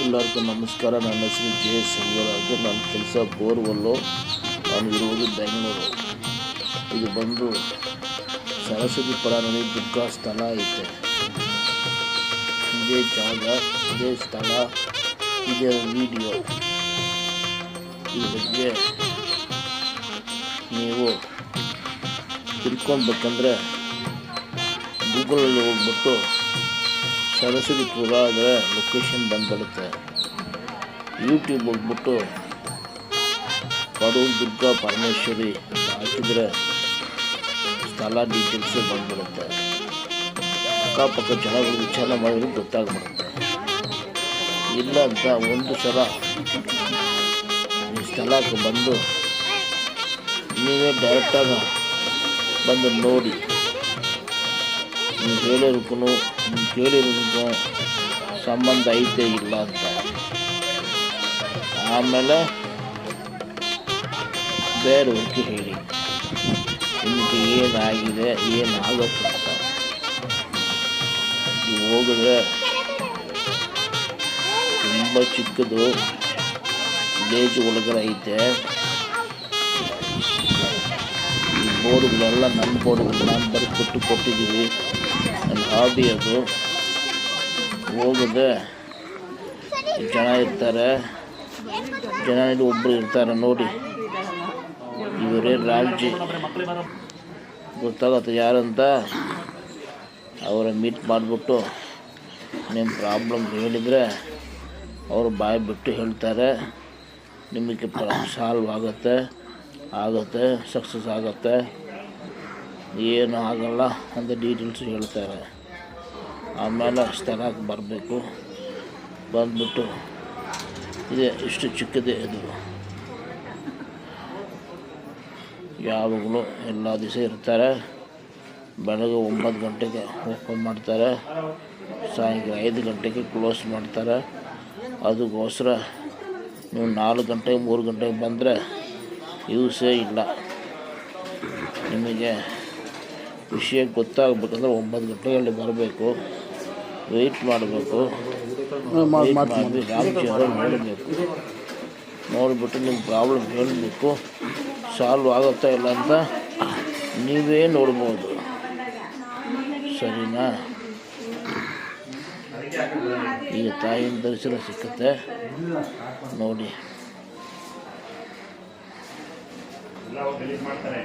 ಎಲ್ಲರಿಗೂ ನಮಸ್ಕಾರ. ನನ್ನ ಹೆಸರು ಜೆ ಸೆಲ್ವರಾಜು. ನನ್ನ ಕೆಲಸ ಬೋರ್ವೆಲ್ಲು. ನಾನು ಇರುವುದು ಬೆಂಗಳೂರು. ಇದು ಬಂದು ಸರಸ್ವತಿ ಪುರಾಣದಲ್ಲಿ ದುರ್ಗಾ ಸ್ಥಳ ಐತೆ. ಇದೇ ಜಾಗ, ಇದೇ ಸ್ಥಳ, ಇದೇ ವಿಡಿಯೋ. ಇದ್ರ ಬಗ್ಗೆ ನೀವು ತಿಳ್ಕೊಬೇಕಂದ್ರೆ ಗೂಗಲಲ್ಲಿ ಹೋಗ್ಬಿಟ್ಟು ಸರಸ್ವತಿಪುರ ಆದರೆ ಲೊಕೇಶನ್ ಬಂದ್ಬಿಡುತ್ತೆ. ಯೂಟ್ಯೂಬ್ ಹೋಗ್ಬಿಟ್ಟು ಕಡೂರು ದುರ್ಗಾ ಪರಮೇಶ್ವರಿ ಹಾಕಿದರೆ ಸ್ಥಳ ಡೀಟೇಲ್ಸು ಬಂದ್ಬಿಡುತ್ತೆ. ಅಕ್ಕಪಕ್ಕ ಜನಗಳು ವಿಚಾರ ಮಾಡಿದ್ರೆ ಗೊತ್ತಾಗ್ಬಿಡುತ್ತೆ. ಇಲ್ಲ ಅಂತ ಒಂದು ಸಲ ಈ ಸ್ಥಳಕ್ಕೆ ಬಂದು ನೀವೇ ಡೈರೆಕ್ಟಾಗಿ ಬಂದು ನೋಡಿ, ನೀವು ಹೇಳಿರೋಕ್ಕೂ ನೀವು ಕೇಳಿರೋದಕ್ಕೂ ಸಂಬಂಧ ಐತೆ ಇಲ್ಲ ಅಂತ. ಆಮೇಲೆ ಬೇರೆಯವ್ರಿಗೆ ಹೇಳಿ ನಿಮಗೆ ಏನಾಗಿದೆ ಏನಾಗುತ್ತೆ ಅಂತ. ನೀವು ಹೋಗಿದ್ರೆ ತುಂಬ ಚಿಕ್ಕದು ವಿಲೇಜ್ ಒಳಗಡೆ ಐತೆ. ಈ ಬೋರ್ಡುಗಳೆಲ್ಲ ನನ್ನ ಬೋರ್ಡುಗಳು ನಾನು ಬರೀ ಕೊಟ್ಟಿದ್ದೀವಿ. ನನ್ನ ಹಾಬಿ ಅದು. ಹೋಗಿದೆ ಜನ ಇರ್ತಾರೆ, ಜನ ಒಬ್ಬರು ಇರ್ತಾರೆ ನೋಡಿ, ಇವರೇ ರಾಜ್ಯ ಗೊತ್ತಾಗುತ್ತೆ ಯಾರಂತ. ಅವರ ಮೀಟ್ ಮಾಡಿಬಿಟ್ಟು ನಿಮ್ಮ ಪ್ರಾಬ್ಲಮ್ ಹೇಳಿದರೆ ಅವರು ಬಾಯಿ ಬಿಟ್ಟು ಹೇಳ್ತಾರೆ. ನಿಮಗೆ ಸಾಲ್ವ್ ಆಗುತ್ತೆ, ಸಕ್ಸಸ್ ಆಗುತ್ತೆ, ಏನು ಆಗಲ್ಲ ಅಂತ ಡೀಟೇಲ್ಸು ಹೇಳ್ತಾರೆ. ಆಮೇಲೆ ಸ್ಥಳಕ್ಕೆ ಬರಬೇಕು. ಬಂದ್ಬಿಟ್ಟು ಇದೆ ಇಷ್ಟು ಚಿಕ್ಕದೇ ಇದು. ಯಾವಾಗಲೂ ಎಲ್ಲ ದಿವಸ ಇರ್ತಾರೆ. ಬೆಳಗ್ಗೆ 9 ಗಂಟೆಗೆ ಓಪನ್ ಮಾಡ್ತಾರೆ, ಸಾಯಂಕಾಲ 5 ಗಂಟೆಗೆ ಕ್ಲೋಸ್ ಮಾಡ್ತಾರೆ. ಅದಕ್ಕೋಸ್ಕರ ನೀವು 4 ಗಂಟೆಗೆ 3 ಗಂಟೆಗೆ ಬಂದರೆ ಯೂಸೇ ಇಲ್ಲ. ನಿಮಗೆ ವಿಷಯ ಗೊತ್ತಾಗಬೇಕಂದ್ರೆ 9 ಗಂಟೆಗೆ ಅಲ್ಲಿ ಬರಬೇಕು, ವೆಯ್ಟ್ ಮಾಡಬೇಕು. ರಾಜ್ಯವರು ನೋಡಿಬಿಟ್ಟು ನಿಮ್ಮ ಪ್ರಾಬ್ಲಮ್ ಹೇಳಬೇಕು. ಸಾಲ್ವ್ ಆಗುತ್ತಾ ಇಲ್ಲ ಅಂತ ನೀವೇ ನೋಡ್ಬೋದು. ಸರಿನಾ? ಈಗ ತಾಯಿನ ದರ್ಶನ ಸಿಕ್ಕುತ್ತೆ ನೋಡಿ. ಎಲ್ಲ ಡಿಲೀಟ್ ಮಾಡ್ತಾರೆ.